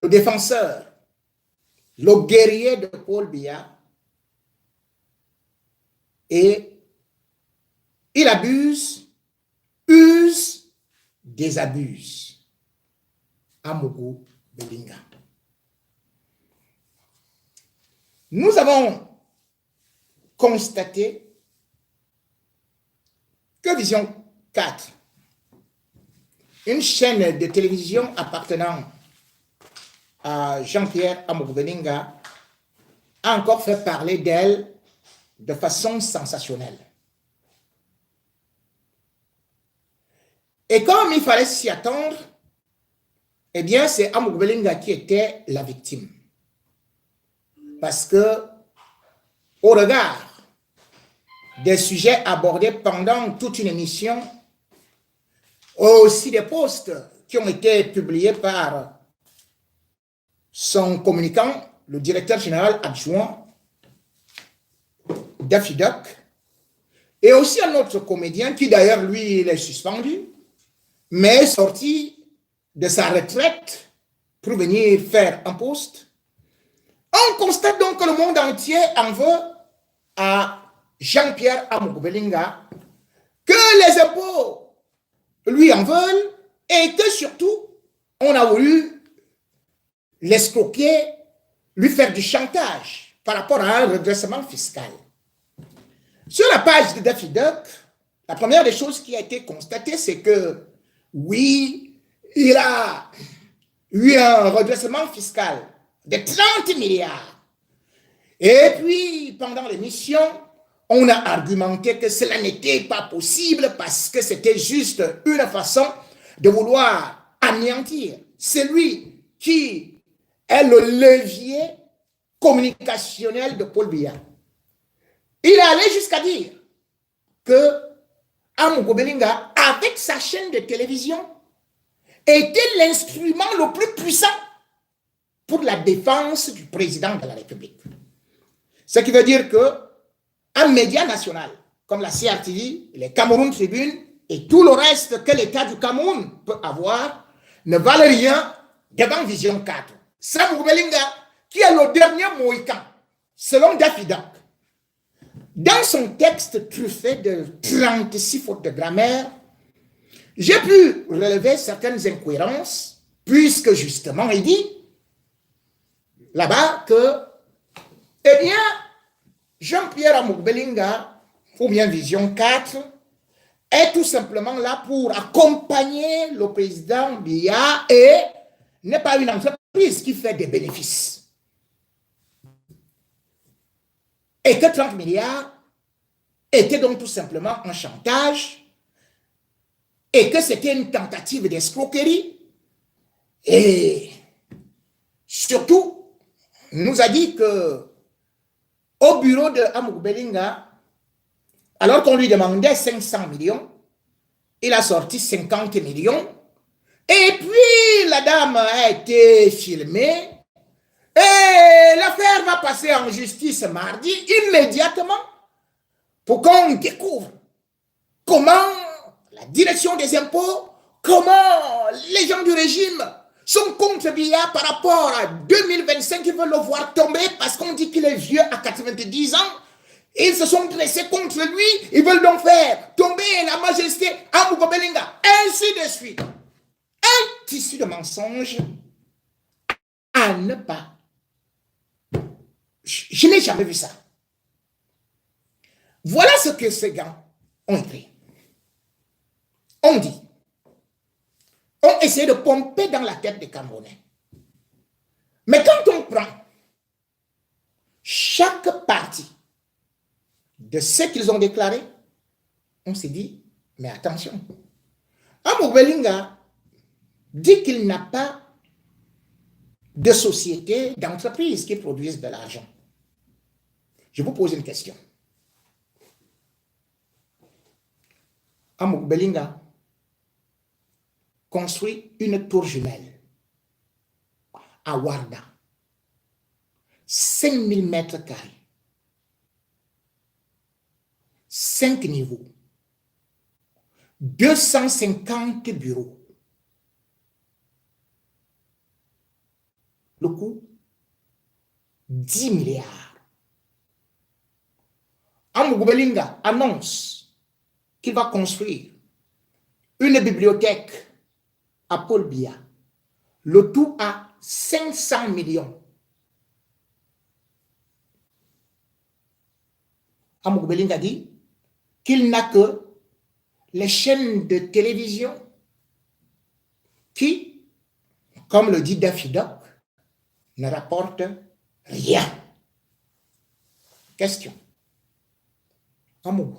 le défenseur, le guerrier de Paul Biya, et il use, désabuse. Amougou Belinga. Nous avons constaté que Vision 4, une chaîne de télévision appartenant à Jean-Pierre Amougou Belinga, a encore fait parler d'elle de façon sensationnelle. Et comme il fallait s'y attendre, eh bien, c'est Amougou Belinga qui était la victime. Parce que, au regard des sujets abordés pendant toute une émission, aussi des posts qui ont été publiés par son communicant, le directeur général adjoint, Daffy Duck, et aussi un autre comédien qui d'ailleurs, lui, il est suspendu, mais est sorti de sa retraite pour venir faire un post. On constate donc que le monde entier en veut à Jean-Pierre Amougou Belinga, que les impôts lui en veulent et que surtout, on a voulu l'escroquer, lui faire du chantage par rapport à un redressement fiscal. Sur la page de Daffy Duck, la première des choses qui a été constatée, c'est que oui, il a eu un redressement fiscal de 30 milliards. Et puis, pendant l'émission, on a argumenté que cela n'était pas possible parce que c'était juste une façon de vouloir anéantir celui qui est le levier communicationnel de Paul Biya. Il est allé jusqu'à dire que Amougou Belinga, avec sa chaîne de télévision, était l'instrument le plus puissant pour la défense du président de la République. Ce qui veut dire qu'un média national, comme la CRTV, les Cameroun Tribune et tout le reste que l'État du Cameroun peut avoir, ne valent rien devant Vision 4. C'est Amougou Belinga qui est le dernier Mohican, selon Daffy Duck. Dans son texte truffé de 36 fautes de grammaire, j'ai pu relever certaines incohérences, puisque justement il dit là-bas que, eh bien, Jean-Pierre Amougou Belinga, ou bien Vision 4, est tout simplement là pour accompagner le président Biya et n'est pas une entreprise qui fait des bénéfices. Et que 30 milliards était donc tout simplement un chantage et que c'était une tentative d'escroquerie. Et surtout, nous a dit que au bureau de Amougou Belinga, alors qu'on lui demandait 500 millions, il a sorti 50 millions. Et puis, la dame a été filmée. Et l'affaire va passer en justice mardi, immédiatement, pour qu'on découvre comment la direction des impôts, comment les gens du régime sont contre Biya par rapport à 2025, ils veulent le voir tomber parce qu'on dit qu'il est vieux à 90 ans. Ils se sont dressés contre lui, ils veulent donc faire tomber la majesté Amougou Belinga, ainsi de suite. Un tissu de mensonges à ne pas. Je n'ai jamais vu ça. Voilà ce que ces gars ont écrit. On dit, on essaie de pomper dans la tête des Camerounais. Mais quand on prend chaque partie de ce qu'ils ont déclaré, on s'est dit, mais attention, Amougou Belinga dit qu'il n'a pas de société, d'entreprise qui produisent de l'argent. Je vous pose une question. Amougou Belinga construit une tour jumelle à Warda, 5000 mètres carrés, 5 niveaux, 250 bureaux. Le coût 10 milliards. Amougou Belinga annonce qu'il va construire une bibliothèque à Paul Biya. Le tout à 500 millions. Amougou Belinga dit qu'il n'a que les chaînes de télévision qui, comme le dit Daffy Duck, ne rapportent rien. Question. Amougou,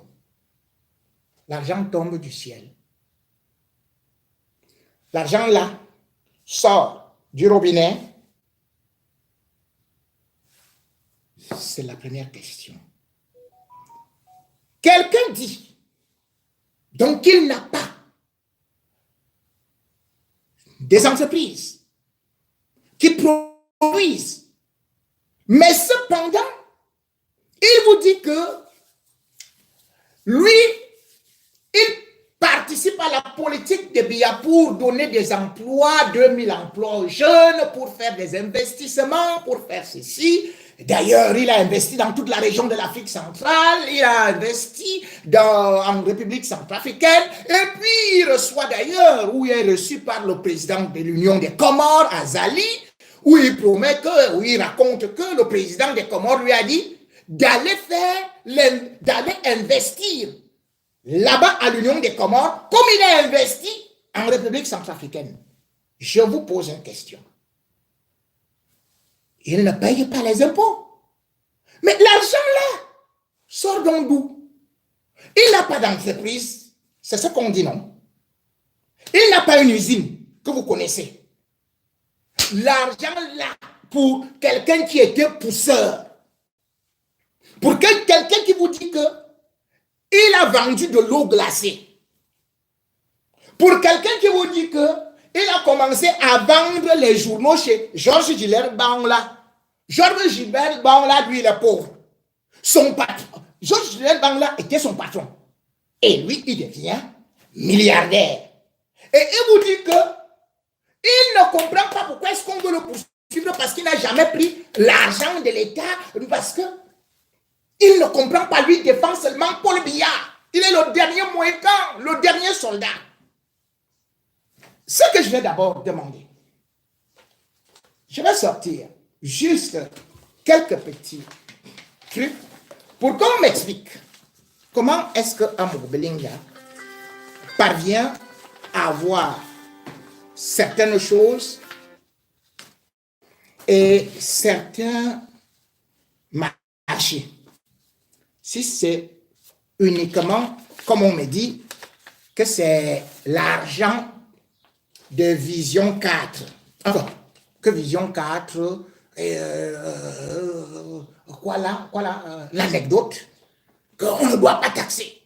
l'argent tombe du ciel. L'argent là sort du robinet. C'est la première question. Quelqu'un dit donc qu'il n'a pas des entreprises qui produisent, mais cependant, il vous dit que lui, il participe à la politique de Biya pour donner des emplois, 2000 emplois aux jeunes, pour faire des investissements, pour faire ceci. D'ailleurs, il a investi dans toute la région de l'Afrique centrale, il a investi en République centrafricaine, et puis il reçoit d'ailleurs, où il est reçu par le président de l'Union des Comores, Azali, où il promet que, où il raconte que le président des Comores lui a dit d'aller investir là-bas à l'Union des Comores, comme il a investi en République centrafricaine. Je vous pose une question. Il ne paye pas les impôts. Mais l'argent là sort d'où? Il n'a pas d'entreprise, c'est ce qu'on dit, non? Il n'a pas une usine que vous connaissez. L'argent là, pour quelqu'un qui était pousseur, pour quelqu'un qui vous dit que il a vendu de l'eau glacée, pour quelqu'un qui vous dit que il a commencé à vendre les journaux chez Georges Gilbert Bangla. Georges Gilbert Bangla, lui, il est pauvre. Son patron, Georges Gilbert Bangla était son patron. Et lui, il devient milliardaire. Et il vous dit que il ne comprend pas pourquoi est-ce qu'on veut le poursuivre, parce qu'il n'a jamais pris l'argent de l'État, parce que il ne comprend pas, lui, défend seulement Paul Biya. Il est le dernier mohican, le dernier soldat. Ce que je vais d'abord demander, je vais sortir juste quelques petits trucs pour qu'on m'explique comment est-ce que Amougou Belinga parvient à avoir certaines choses et certains marchés. Si c'est uniquement, comme on me dit, que c'est l'argent de Vision 4. Enfin, que Vision 4, l'anecdote, qu'on ne doit pas taxer.